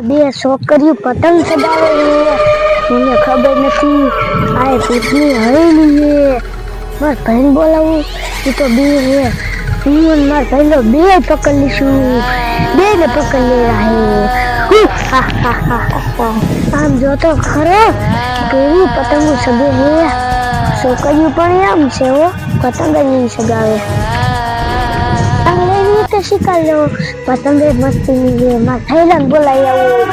બે છોકરીઓ પતંગ ચગાવે છે મને ખબર નથી આ કેટલી હરેલી છે માર ભાઈને બોલાવું એ તો બે છે હું માર ભાઈનો બે પકડ લીશું બે ને પકડ લે આમ જો તો ખરો કેવી પતંગો સગે છે છોકરીઓ પણ આમ છે હો પતંગ જ સગાવે શીખા લો પતંગે મસ્તી છે માં થઈલાન બોલાઈ આવું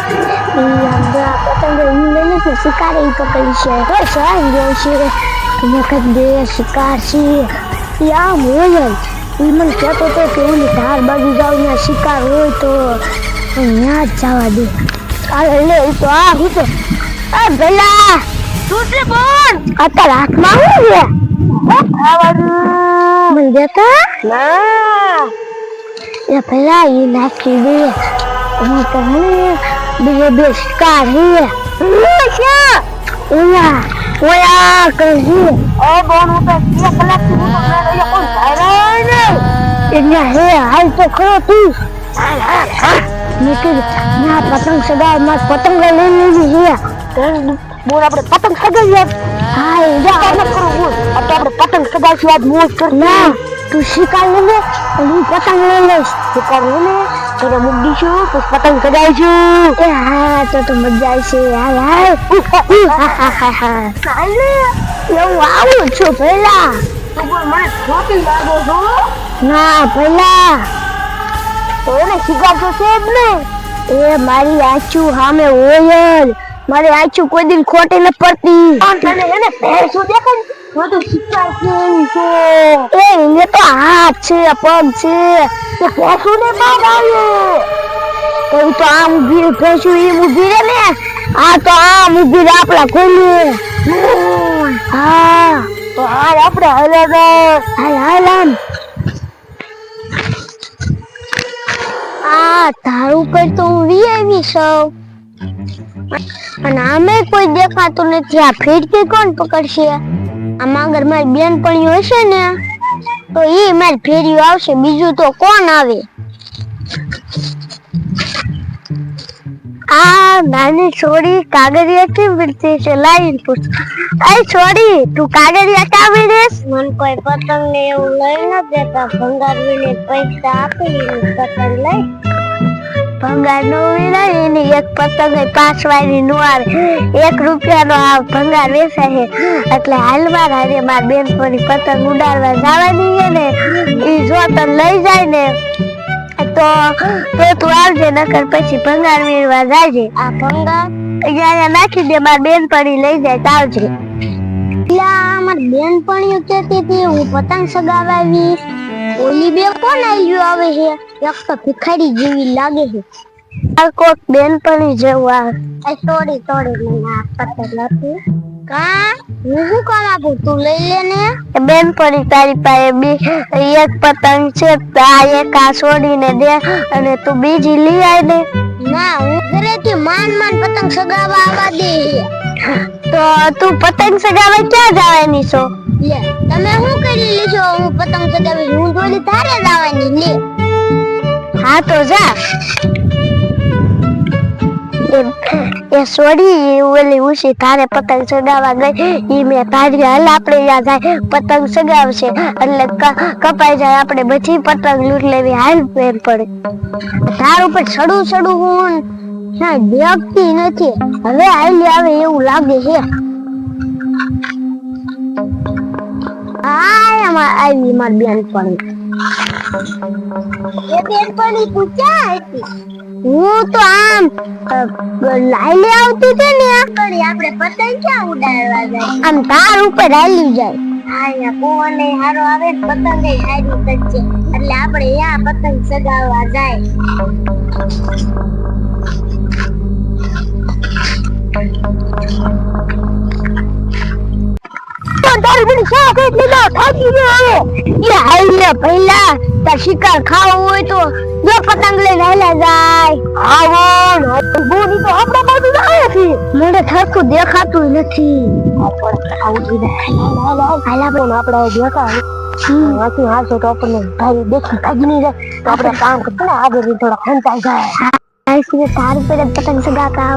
ઈ આંધા પતંગે ઈંગને કે શિકારે ઈ પકડી છે હો સાંજ ગયો છે ને કદે શિકાર છે ઈ આમ હોય ઈ મને કહેતો તો કે ઓલી ધાર બાજુ જાવ ને શિકાર હોય તો અહીંયા જ જવા દે અરે લે ઈ તો આ હું તો આ ભલા છૂટે બોલ અત્યારે હાથમાં હું છે ખાવાનું મને દેતા ના या पहला ये नाकी दे हम कहने बे शिकार है क्या ओया कहीं ओ बोन ऊपर 1 कलाक की तो मैं ये कौन भाई ने इन्या है हाल तो खरो तू निकल ना पतंग सगा मत पतंग ले ली है बोल આપણે પતંગ સગાઈએ હા જા ન કરો બોલ આપણે પતંગ સગાઈ આજ મોજ કર ના તું શિકાર લે હું પતંગ લઈ લઈશ શિકાર લે તને મુદ્દી છું તો પતંગ સગાઈશું એ હા તો મજા આવશે હાલ હાલ ચાલે હું આવું છું પહેલા તો બોલ મને છોટી લાગો છો ના પહેલા તો એને શિકાર તો છે જ ને એ મારી આંચું સામે હોય જ મારી આંચું કોઈ દિન ખોટી ન પડતી પણ તને એને ભેંસું દેખાય તો તો શિકાર કેવી છે એને તો હાથ છે પગ છે તે ભેંસું ને બાદ આવ્યો તો તો આમ ઊભી ભેંસું એમ ઊભી રહે ને આ તો આમ ઊભી રહે આપણા કોઈને હા તો હાલ આપણે હાલ આ તારું પર તો હું વીઆઈવી છું અને આમે કોઈ દેખાતું નથી આ ફીરકી કોણ પકડશે આમાં અગર મારી બેનપણીઓ હશે ને તો એ મારી ફેરીઓ આવશે બીજું તો કોણ આવે આ નાની છોડી કાગળિયા કેમ વિરતી છે લાઈન પૂછ એ છોડી તું કાગળિયા ક્યાં વિરેસ મન કોઈ પતંગ ને એવું લઈ ન દેતા ભંગારવીને પૈસા આપી પતંગ લઈ ભંગાર નો વિના એની એક પતંગ 5 વાયની નો આવે 1 રૂપિયાનો આ ભંગાર વેચાય છે એટલે હાલમાં હારે માર બેનપણી પતંગ ઉડાડવા જવાની છે ને ઈ જો તને લઈ જાય ને તો તું આવજે નકર પછી ભંગાર વેરવા જાજે આ ભંગાર અહીંયા નાખી દે માર બેનપણી લઈ જાય તો આવજે લા માર બેનપણીઓ કહેતી હતી હું પતંગ સગાવવા આવીશ ઓલી બે કોણ આલ્યું આવે છે એક તો ભિખારી જેવી લાગે છે આ કોક બેનપણી જેવું આ થોડી મને આ પતંગ નથી કા હું શું કામ આપું તું લઈ લે ને બેનપણી તારી પાસે બે એક પતંગ છે આ એક આ છોડીને દે અને તું બીજી લઈ આય ને ના હું ઘરેથી માન પતંગ સગાવવા આવવા દે તો તું પતંગ સગાવવા ક્યાં જવાની છો લે તમે શું કરી લીધો હું પતંગ સગાવી હું થોડી તારે જવાની લે હા તો જા એ છોડી ઓલી ઉસી તારે પતંગ સગાવવા ગઈ ઈ મે તારી હાલ આપણે યા જાય પતંગ સગાવશે એટલે કપાઈ જાય આપણે બધી પતંગ લૂટ લેવી હાલ પેન પડે તાર ઉપર છડું હું ના દેખતી નથી હવે આલી આવે એવું લાગે છે આવી માર બેનપણી એ બેનપણી પૂછ્યા હતી હું તો આમ લાઈલે આવતી છે ને આપણે પતંગ ક્યાં ઉડાડવા જાય આમ તાર ઉપર હાલી જાય હા કોને હારો આવે પતંગ એ હારી થશે એટલે આપણે યા પતંગ સગાવવા જાય તારી બની શા કેટલી ના થાકી ગયો હવે એ હાઈલે પહેલા તાર શિકાર ખાવો હોય તો જો પતંગ લઈને હાલા જાય આવો બોની તો આપણા બાજુ આવે છે મને થાકું દેખાતું નથી આપણે ખાવું જોઈએ હાલા પણ આપણે દેખાય આથી હાલશે તો આપણને ભાઈ દેખી ભાગી નહીં જાય તો આપણે કામ કરતા આગળ થોડા ખંચાઈ જાય છે તાર પર પતંગ સગાતા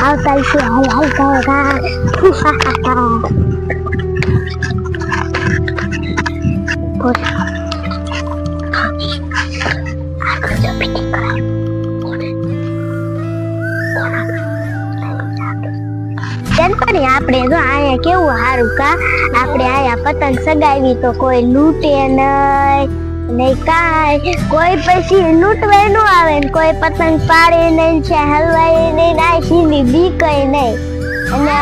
આવતા છે હાલ હાલ કા પણ આપણે જો આયા કેવું હારું કા આપણે આયા પતંગ સગાવી તો કોઈ લૂંટે નહીં કાંઈ કોઈ પછી લૂંટવાય ન આવે ને કોઈ પતંગ પાડે નહીં છે હલવાય નહીં ના સીધી બીકે નહીં અને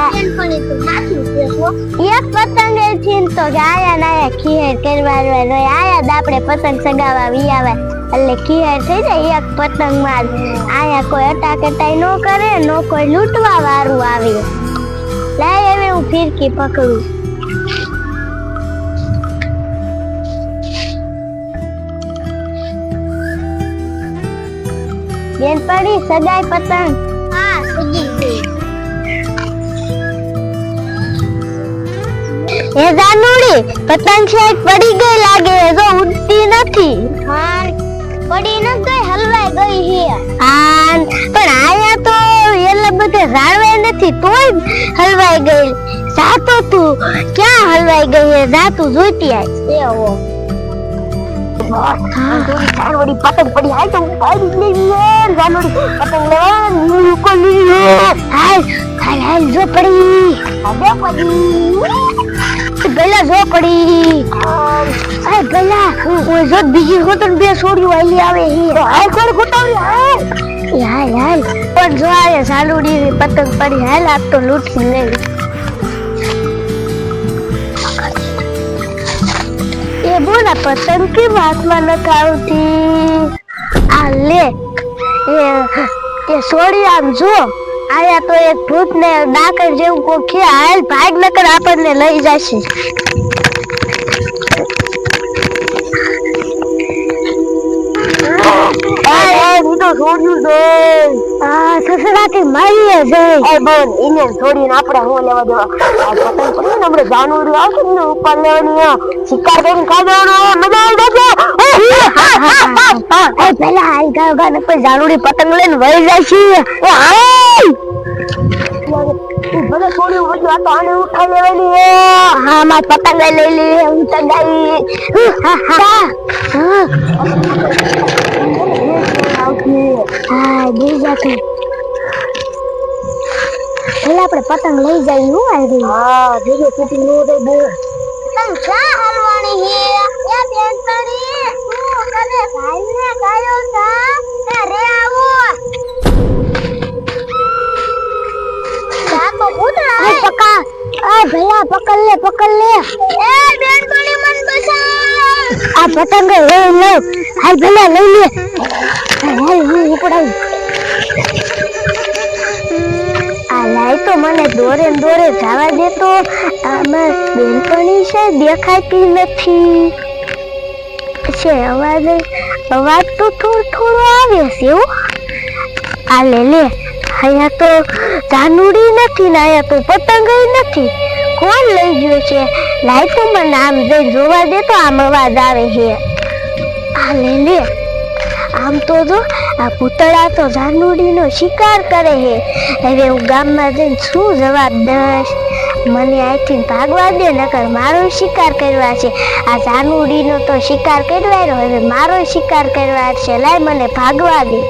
એક પતંગ છે તો આયા નાયા ખીહેર કરવા આયા જ આપણે પતંગ સગાવા વી આવે એટલે ખીહેર થઈ જાય એક પતંગ માં આયા કોઈ અટાકટાઈ ન કરે નો કોઈ લૂંટવા વાળું આવે લાય હવે હું ફિરકી પકડું બેન પડી સગાઈ પતંગ હા સગી ગઈ એ જાનુડી પતંગ છે પડી ગઈ લાગે જો ઉડતી નથી હા પડી ન ગઈ હલવાઈ ગઈ હે હા પણ આયા તો એલા બધે રાળવાય નથી તોય હલવાઈ ગઈ સાતો તું ક્યાં હલવાઈ ગઈ હે જા તું જોઈતી આય એવો જાનવડી પતંગ પડી હાય તો પાડી લેવી જાનવડી પતંગ લેવા મુકો લી હાય હાય હાય જો પડી ગલા જો પડી હાય ગલા ઓ જો બીજી હોતન બે છોડ્યું આલી આવે હે હાય કોણ ગોટાવરી હાય હાય હાય પણ જો આ જાનવડી પતંગ પડી હાલ આપ તો લૂંટી લેવી એ બોલા પતંગ की बात में न खावती आ ले ये सोड़ी आम जो आया तो एक भूत ने डाकर जेવું કો કે હાલ ભાગ નકર આપણને લઈ જશે તો છોડ્યું દે આ સસરાથી મારીએ જઈ એ બોલ ઇને છોડીને આપણે હું લેવા દેવા આ પતંગ પડી ને આપણે જાનવરી આવશે ને ઉપર લેવાની શિકાર કરીને ખાવાનો મજા આવી જશે એ પેલા હાલ ગાવ ગાને કોઈ જાનવરી પતંગ લઈને વહી જાય છે એ હાય ભલે છોડી ઉઠી આ તો આને ઉઠાઈ લેવાની હા માર પતંગ લઈ લે હું તગાઈ હા હા બીજા તો પેલા આપણે પતંગ લઈ જઈએ હું આવી હા બીજો કુટી નો દે બો પતંગ ક્યાં હલવાની હે એ બેન પડી હું કરે ભાઈ ને કાયો તા એ રે આવો જા તો ઉતરા એ પકા આ ભૈયા પકડ લે એ બેન પડી મન બસા આ પતંગ લઈ લે હાલ ભૈયા લઈ લે હાલ હું પડાવ આ લાઈ તો મને દોરે જવા દે તો આમાં બેનપણી છે દેખાતી નથી છે અવાજ તો થોડો આવે છે આ લે અહીંયા તો જાનુડી નથી ને અહીંયા તો પતંગ નથી કોણ લઈ ગયો છે લાઈ તો મને આમ જઈ જોવા દે તો આમ અવાજ આવે છે આ લે આમ તો જો આ પૂતળા તો જાનુડીનો શિકાર કરે છે હવે હું ગામમાં જઈને શું જવાબ દઈશ મને આથી ભાગવા દે નકર મારો શિકાર કરવા છે આ જાનુડીનો તો શિકાર કરવાનો હવે મારો શિકાર કરવા છે લાય મને ભાગવા દે